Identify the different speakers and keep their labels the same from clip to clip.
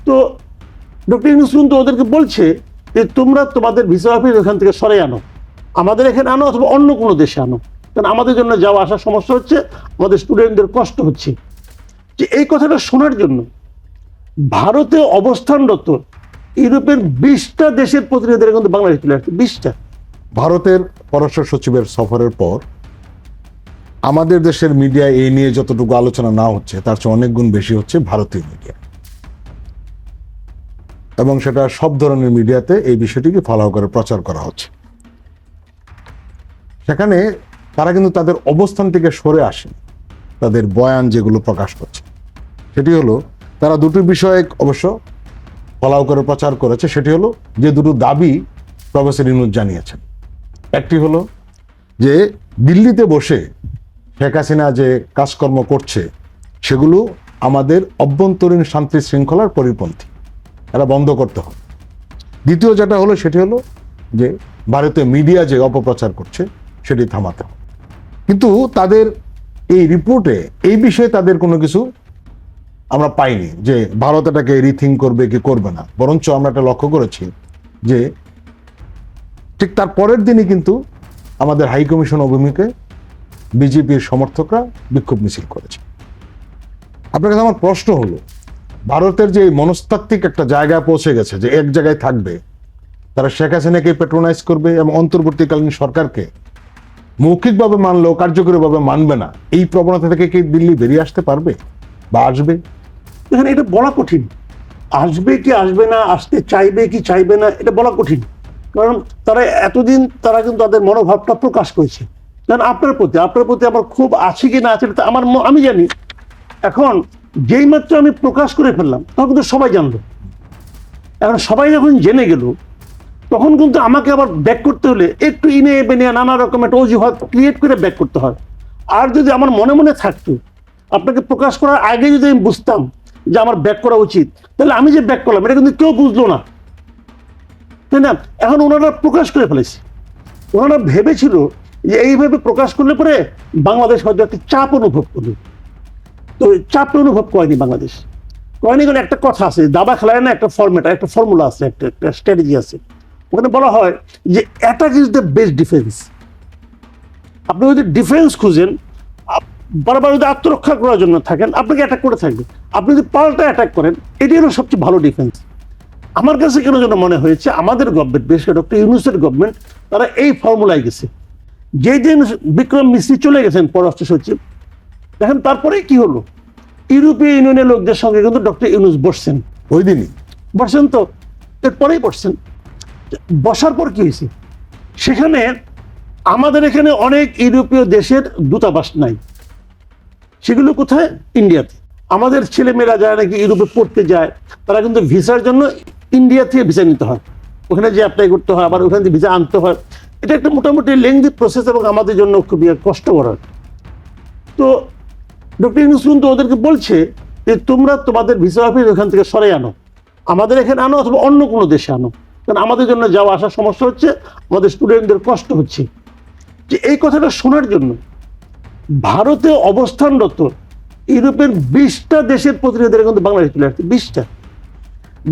Speaker 1: তো ডক্টর ইউনূস কিন্তু ওদেরকে বলছে যে তোমরা তোমাদের ভিসা অফিস ওখান থেকে সরে আনো, আমাদের এখানে আনো অথবা অন্য কোনো দেশে আনো, কারণ আমাদের জন্য যাওয়া আসার সমস্যা হচ্ছে, আমাদের স্টুডেন্টদের কষ্ট হচ্ছে। যে এই কথাটা শোনার জন্য ভারতে অবস্থানরত ইউরোপের 20টা দেশের প্রতিনিধিরা কিন্তু বাংলাদেশে চলে আসছে। 20টা।
Speaker 2: ভারতের পররাষ্ট্র সচিবের সফরের পর আমাদের দেশের মিডিয়া এই নিয়ে যতটুকু আলোচনা না হচ্ছে তার চেয়ে অনেক গুণ বেশি হচ্ছে ভারতীয় মিডিয়া, এবং সেটা সব ধরনের মিডিয়াতে এই বিষয়টিকে ফলো করে প্রচার করা হচ্ছে। সেখানে তারা কিন্তু তাদের অবস্থান থেকে সরে আসে, তাদের বয়ান যেগুলো প্রকাশ করছে সেটি হলো, তারা দুটো বিষয়ে অবশ্য ফলাও করে প্রচার করেছে। সেটি হলো যে দুটো দাবি প্রফেসর ইউনূস জানিয়েছেন। একটি হলো যে দিল্লিতে বসে শেখ হাসিনা যে কাজকর্ম করছে সেগুলো আমাদের অভ্যন্তরীণ শান্তি শৃঙ্খলার পরিপন্থী, এটা বন্ধ করতে হবে। দ্বিতীয় যেটা হলো সেটি হলো যে ভারতীয় মিডিয়া যে অপপ্রচার করছে সেটি থামাতে হবে। কিন্তু তাদের এই রিপোর্টে এই বিষয়ে তাদের কোনো কিছু আমরা পাইনি যে ভারত এটাকে রিথিঙ্ক করবে কি করবে না, বরঞ্চ আমরা এটা লক্ষ্য করেছি যে ঠিক তার পরের দিনই কিন্তু আমাদের হাই কমিশন অভিমুখে বিজেপির সমর্থকরা বিক্ষোভ মিছিল করেছে। আপনার কাছে আমার প্রশ্ন হলো, ভারতের যে মনস্তাত্ত্বিক একটা জায়গায় পৌঁছে গেছে যে এক জায়গায় থাকবে, তারা শেখ হাসিনাকে প্যাট্রোনাইজ করবে এবং অন্তর্বর্তীকালীন সরকারকে মৌখিকভাবে মানলেও কার্যকরীভাবে মানবে না, এই প্রবণতা থেকে কি দিল্লি বেরিয়ে আসতে পারবে বা আসবে?
Speaker 1: এখানে এটা বলা কঠিন, আসবে কি আসবে না, আসতে চাইবে কি চাইবে না, এটা বলা কঠিন। কারণ তারা এতদিন তারা কিন্তু তাদের মনোভাবটা প্রকাশ করেছে। কারণ আপনার প্রতি আমার খুব আছে কি না আছে এটা আমি জানি। এখন যেই মাত্র আমি প্রকাশ করে ফেললাম তখন কিন্তু সবাই জানলো। এখন সবাই যখন জেনে গেল তখন কিন্তু আমাকে আবার ব্যাক করতে হলে একটু ইনে বেনে নানা রকম একটা অজুহাত ক্রিয়েট করে ব্যাক করতে হয়। আর যদি আমার মনে মনে থাকতো, আপনাকে প্রকাশ করার আগে যদি আমি বুঝতাম যে আমার ব্যাক করা উচিত, তাহলে আমি যে ব্যাক করলাম এটা কিন্তু কেউ বুঝলো না, তাই না? এখন ওনারা প্রকাশ করে ফেলেছে। ওনারা ভেবেছিল যে এইভাবে প্রকাশ করলে পরে বাংলাদেশ হয়তো একটা চাপ অনুভব করবে। তো চাপ অনুভব করেনি বাংলাদেশ, করেনি। কারণ একটা কথা আছে, দাবা খেলায় না একটা একটা ফর্মুলা আছে, একটা স্ট্র্যাটেজি আছে। ওখানে বলা হয় যে attack is the best defence. আপনি যদি ডিফেন্স খুঁজেন, বারবার যদি আত্মরক্ষা করার জন্য থাকেন, আপনাকে অ্যাটাক করে থাকবে। আপনি যদি পাল্টা অ্যাটাক করেন, এটি হলো সবচেয়ে ভালো ডিফেন্স। আমার কাছে কেন যেন মনে হয়েছে আমাদের গভর্নমেন্ট, বিশেষ করে ডক্টর ইউনূসের গভর্নমেন্ট, তারা এই ফর্মুলায় গেছে। যে দিন বিক্রম মিস্ত্রি চলে গেছেন পররাষ্ট্র সচিব, দেখেন তারপরে কি হলো, ইউরোপীয় ইউনিয়নের লোকদের সঙ্গে কিন্তু ডক্টর ইউনূস বসছেন।
Speaker 2: ওই দিনই
Speaker 1: বসছেন, তো এরপরেই বসছেন। বসার পর কি হয়েছে, সেখানে আমাদের এখানে অনেক ইউরোপীয় দেশের দূতাবাস নাই। সেগুলো কোথায়? ইন্ডিয়াতে। আমাদের ছেলেমেয়েরা যারা নাকি ইউরোপে পড়তে যায়, তারা কিন্তু ভিসার জন্য ইন্ডিয়া থেকে ভিসা নিতে হয়, ওখানে যে অ্যাপ্লাই করতে হয়, আবার ওখানে ভিসা আনতে হয়। এটা একটা মোটামুটি লেংদি প্রসেস এবং আমাদের জন্য খুবই কষ্টকর। তো ডক্টর ইউনূস কিন্তু ওদেরকে বলছে যে তোমরা তোমাদের ভিসা অফিস ওখান থেকে সরে আনো, আমাদের এখানে আনো অথবা অন্য কোনো দেশে আনো, কারণ আমাদের জন্য যাওয়া আসার সমস্যা হচ্ছে, আমাদের স্টুডেন্টদের কষ্ট হচ্ছে। যে এই কথাটা শোনার জন্য ভারতে অবস্থানরত ইউরোপের 20টা দেশের প্রতিনিধিরা কিন্তু বাংলাদেশে চলে আসছে। 20টা।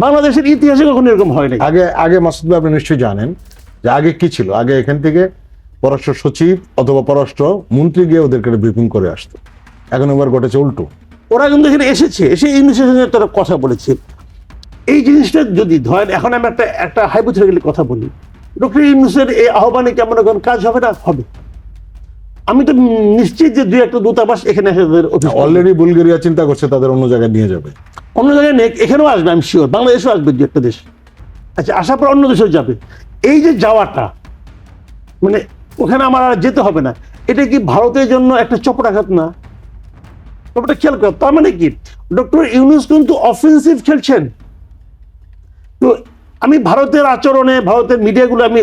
Speaker 1: বাংলাদেশের ইতিহাসে কখনো এরকম হয় নাই।
Speaker 2: আগে মাসুদ ভাই আপনি নিশ্চয়ই জানেন যে আগে কি ছিল। আগে এখান থেকে পররাষ্ট্র সচিব অথবা পররাষ্ট্র মন্ত্রী গিয়ে ওদেরকে ব্রিফিং করে আসতো। এখন এবার ঘটেছে উল্টো।
Speaker 1: ওরা কিন্তু এখানে এসে ইউনূসের সঙ্গে তারা কথা বলেছে। এই জিনিসটা যদি ধরেন, এখন আমি একটা হাইপোথেটিক্যালি কথা বলি, ডক্টর ইউনূসের এই আহ্বানে কেমন এখন কাজ হবে না? হবে। আমি তো নিশ্চিত যে 2-1টা দূতাবাস এখানে
Speaker 2: অলরেডি বুলগেরিয়া চিন্তা করছে তাদের অন্য জায়গায় নিয়ে যাবে,
Speaker 1: অন্য জায়গায় নেই, এখানেও আসবে, আমি শিওর। বাংলাদেশেও আসবে 2-1টা দেশ। আচ্ছা, আসার পর অন্য দেশেও যাবে। এই যে যাওয়াটা, মানে ওখানে আমার আর যেতে হবে না, এটা কি ভারতের জন্য একটা চপটাঘাত না? ব্যাপারটা খেয়াল কর। তার মানে কি, ডক্টর ইউনূস কিন্তু অফেন্সিভ খেলছেন। তো আমি ভারতের আচরণে, ভারতের মিডিয়াগুলো আমি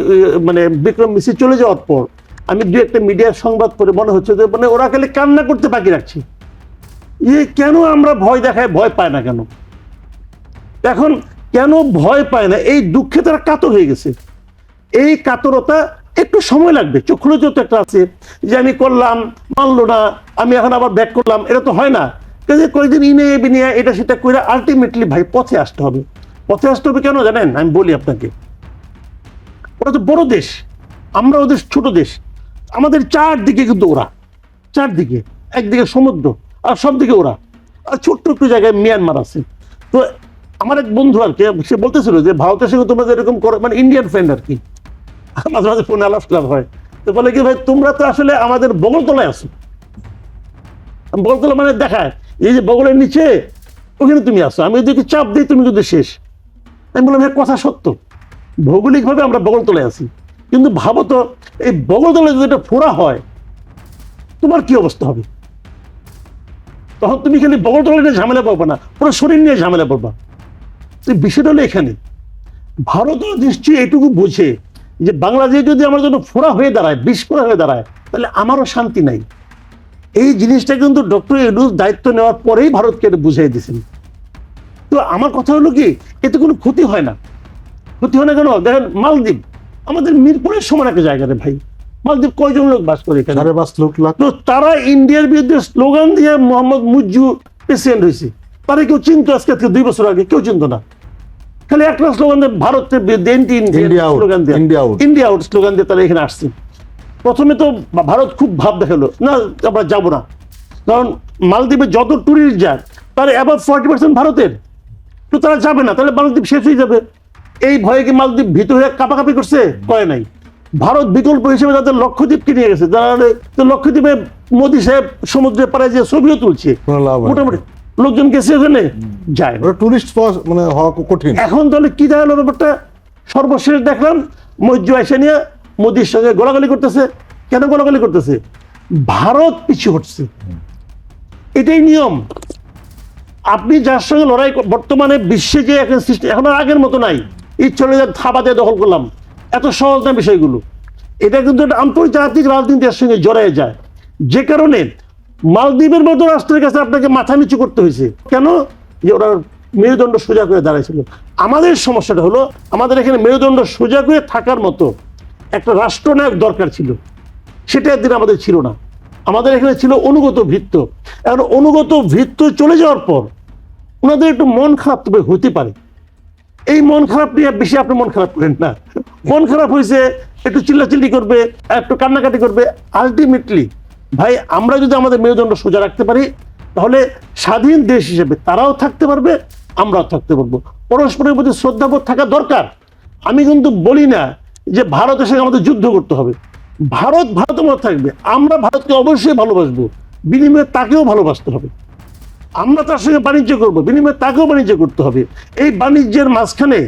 Speaker 1: মানে বিক্রম মিস্ত্রি চলে যাওয়ার পর আমি 2-1টা মিডিয়ার সংবাদ পড়ে মনে হচ্ছে যে মানে ওরা খালি কান্না করতে বাকি রাখছি, যে কেন আমরা ভয় দেখায়, ভয় পায় না কেন? এখন কেন ভয় পায় না, এই দুঃখে তারা কাতর হয়ে গেছে। এই কাতরতা একটু সময় লাগবে। চক্ষুলজ্জত একটা আছে যে আমি করলাম, মানলো না, আমি এখন আবার ব্যাক করলাম, এটা তো হয় না। কাজে কয়েকদিন ইনে বিনিয়ে এটা সেটা করে আলটিমেটলি ভাই পথে আসতে হবে। পথে আসতে হবে কেন জানেন? আমি বলি আপনাকে, ওরা তো বড় দেশ, আমরা ওদের ছোট দেশ। আমাদের চারদিকে কিন্তু ওরা, চারদিকে, একদিকে সমুদ্র আর সব দিকে ওরা, আর ছোট্ট একটু জায়গায় মিয়ানমার আছে। তো আমার এক বন্ধু আর কি, সে বলতেছিল যে ভারতের সঙ্গে তোমরা এরকম করো, মানে ইন্ডিয়ান ফ্রেন্ড আর কি, মাঝে মাঝে ফোনে আলাপ হয়। তো বলে কি ভাই তোমরা তো আসলে আমাদের বগলতলায় আছো। বগলতলা মানে দেখায় এই যে বগলের নিচে ওখানে তুমি আসো, আমি যদি চাপ দিই তুমি কিন্তু শেষ। আমি বললাম হ্যাঁ কথা সত্য, ভৌগোলিকভাবে আমরা বগলতলায় আছি, কিন্তু ভাবো তো এই বগলতলায় যদি এটা ফোড়া হয় তোমার কি অবস্থা হবে? তখন তুমি খালি বগলতলা নিয়ে ঝামেলা পাবো না, পুরো শরীর নিয়ে ঝামেলা পাবা। তো বিষয়টা হলো এখানে ভারতও নিশ্চয়ই এটুকু বুঝে যে বাংলাদেশ যদি আমার জন্য ফোড়া হয়ে দাঁড়ায়, বিস্ফোরা হয়ে দাঁড়ায়, তাহলে আমারও শান্তি নাই। এই জিনিসটা কিন্তু ডক্টর ইউনূস দায়িত্ব নেওয়ার পরেই ভারতকে এটা বুঝিয়ে দিয়েছেন। তো আমার কথা হলো কি, এতে কোনো ক্ষতি হয় না। ক্ষতি হয় না কেন? দেখেন মালদ্বীপ আমাদের মিরপুরের সমান একটা জায়গাতে ভাই, মালদ্বীপ কয়জন লোক বাস করে এখানে?
Speaker 2: 5.5 লাখ।
Speaker 1: তো তারা ইন্ডিয়ার বিরুদ্ধে স্লোগান দিয়ে মোহাম্মদ মুজ্জু প্রেসিডেন্ট হয়েছে, তারা কেউ চিনতো আজকে 2 বছর আগে? কেউ চিনতো না। খালি একটা স্লোগান দিয়ে ভারতের বিরুদ্ধে স্লোগান দিয়ে, ইন্ডিয়া আউট স্লোগান দিয়ে তারা এখানে আসছে। প্রথমে তো ভারত খুব ভাব দেখালো, না আমরা যাবো না, কারণ মালদ্বীপে যত ট্যুরিস্ট যায় তার অ্যাবাভ 40% ভারতের। তো তারা যাবে না, তাহলে মালদ্বীপ শেষ হয়ে যাবে। এই ভয়ে কি মালদ্বীপ ভীত হয়ে কাঁপাকাঁপি করছে? করে নাই। ভারত বিকল্প হিসেবে তাদের লক্ষদ্বীপকে নিয়ে গেছে, যারা লক্ষদ্বীপে মোদী সাহেব সমুদ্রে পাড়ায় যে ছবিও তুলছে, মোটামুটি লোকজন গেছে ওখানে, যায় না।
Speaker 2: টুরিস্ট মানে হওয়া কঠিন।
Speaker 1: এখন তাহলে কি দাঁড়ালো ব্যাপারটা? সর্বশেষ দেখলাম মজ্জু আইসা নিয়ে মোদির সঙ্গে গোলাগালি করতেছে। কেন গোলাগালি করতেছে? ভারত পিছু হটছে, এটাই নিয়ম। আপনি যার সঙ্গে লড়াই বর্তমানে বিশ্বে যে এখন সৃষ্টি, এখন আর আগের মতো নাই ইচ্ছে হলে থাবা দিয়ে দখল করলাম, এত সহজ না বিষয়গুলো। এটা কিন্তু একটা আন্তর্জাতিক রাজনীতির সঙ্গে জড়ায় যায়, যে কারণে মালদ্বীপের মতো রাষ্ট্রের কাছে আপনাকে মাথা নিচু করতে হয়েছে। কেন? যে ওরা মেরুদণ্ড সোজা করে দাঁড়াইছিল। আমাদের সমস্যাটা হলো আমাদের এখানে মেরুদণ্ড সোজা করে থাকার মতো একটা রাষ্ট্রনায়ক দরকার ছিল, সেটা একদিন আমাদের ছিল না। আমাদের এখানে ছিল অনুগত ভৃত্য। এখন অনুগত ভৃত্য চলে যাওয়ার পর ওনাদের একটু মন খারাপ তবে হতে পারে। এই মন খারাপ নিয়ে বেশি আপনি মন খারাপ করেন না। মন খারাপ হয়েছে, একটু চিল্লাচিল্লি করবে, একটু কান্নাকাটি করবে। আলটিমেটলি ভাই আমরা যদি আমাদের মেরুদণ্ড সোজা রাখতে পারি, তাহলে স্বাধীন দেশ হিসেবে তারাও থাকতে পারবে, আমরাও থাকতে পারবো। পরস্পরের প্রতি শ্রদ্ধাবোধ থাকা দরকার। আমি কিন্তু বলি না যে ভারতের সঙ্গে আমাদের যুদ্ধ করতে হবে। ভারত ভারতের মতো থাকবে, আমরা ভারতকে অবশ্যই ভালোবাসবো, বিনিময়ে তাকেও ভালোবাসতে হবে। আমরা তার সঙ্গে বাণিজ্য করবো, বিনিময়ে তাকেও বাণিজ্য করতে হবে। এই বাণিজ্যের মাঝখানে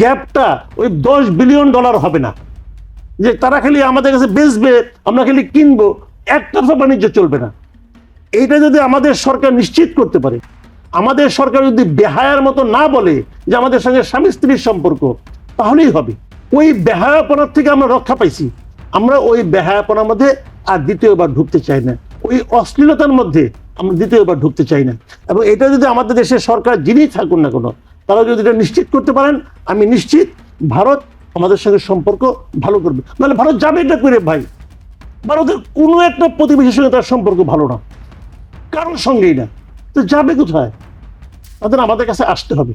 Speaker 1: গ্যাপটা ওই $10 বিলিয়ন হবে না, যে তারা খালি আমাদের কাছে বেচবে, আমরা খালি কিনবো, একতরফা বাণিজ্য চলবে না। এইটা যদি আমাদের সরকার নিশ্চিত করতে পারে, আমাদের সরকার যদি বেহায়ার মতো না বলে যে আমাদের সঙ্গে স্বামী স্ত্রীর সম্পর্ক, তাহলেই হবে। ওই বেহায়াপনার থেকে আমরা রক্ষা পাইছি, আমরা ওই বেহায়াপনার মধ্যে আর দ্বিতীয়বার ঢুকতে চাই না, ওই অশ্লীলতার মধ্যে আমরা দ্বিতীয়বার ঢুকতে চাই না। এবং এটা যদি আমাদের দেশের সরকার যিনি থাকুন না কোনো, তারা যদি এটা নিশ্চিত করতে পারেন, আমি নিশ্চিত ভারত আমাদের সঙ্গে সম্পর্ক ভালো করবে। নাহলে ভারত যাবে এটা করে ভাই? ভারতের কোনো একটা প্রতিবেশীর সঙ্গে তার সম্পর্ক ভালো না, কারোর সঙ্গেই না। তো যাবে কোথায়? তাদের আমাদের কাছে আসতে হবে।